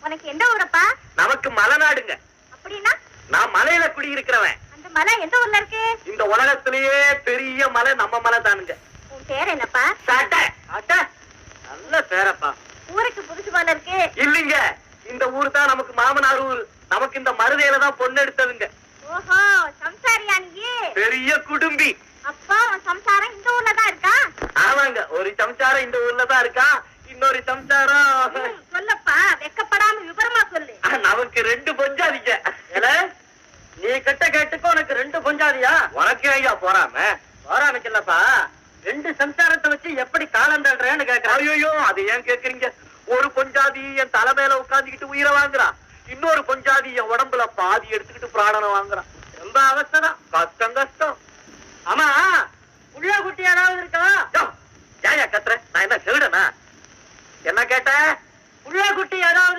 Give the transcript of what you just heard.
உனக்கு எந்த ஊரப்பா? நமக்கு மலைநாடுங்க. அப்படின்னா? நான் மலையில குடியிருக்கிறவன். அந்த மலை எந்த ஊர்ல இருக்கு? இந்த உலகத்திலேயே பெரிய மலை நம்ம மலை தானுங்க. உன் பேர் என்னப்பா? நல்ல பேரப்பா. ஊருக்கு புதுசு போல இருக்கு. இல்லைங்க, இந்த ஊர் தான் நமக்கு மாமனார் ஊர். நமக்கு இந்த மருதையில தான் பொண்ணு எடுத்ததுங்க. ஓஹோ, சம்சாரியா நீ? பெரிய குடும்பி. அப்பா உன் சம்சாரம் இந்த ஊர்ல தான் இருக்கா? ஆமாங்க, ஒரு சம்சாரம் இந்த ஊர்ல தான் இருக்கா. இன்னொரு சம்சாரம் சொல்லப்பா, வெக்கப்படாம விவரமா சொல்லு. நமக்கு 2 பொஞ்சாதிங்க. நீ கட்ட கேட்டுக்கு உனக்கு 2 பொஞ்சாதியா? உனக்கு ஐயா போறாமைக்கு இல்லப்பா. 2 சம்சாரத்தை வச்சு எப்படி காலம் தள்ளுறேன்னு கேட்கிறேன். ஐயோ, அது ஏன் கேக்குறீங்க? ஒரு பொஞ்சாதி என் தலை மேல உட்காந்துக்கிட்டு உயிரை வாங்குறான். இன்னொரு பொஞ்சாதி என் உடம்புல பாதி எடுத்துக்கிட்டு பிராணனை வாங்குறான். ரொம்ப அவஸ்தான். கஷ்டம். ஆமா, புள்ள குட்டி யாராவது இருக்கா? ஏன் கத்துற? நான் என்ன செவிடனா? என்ன கேட்ட? புள்ள குட்டி யாராவது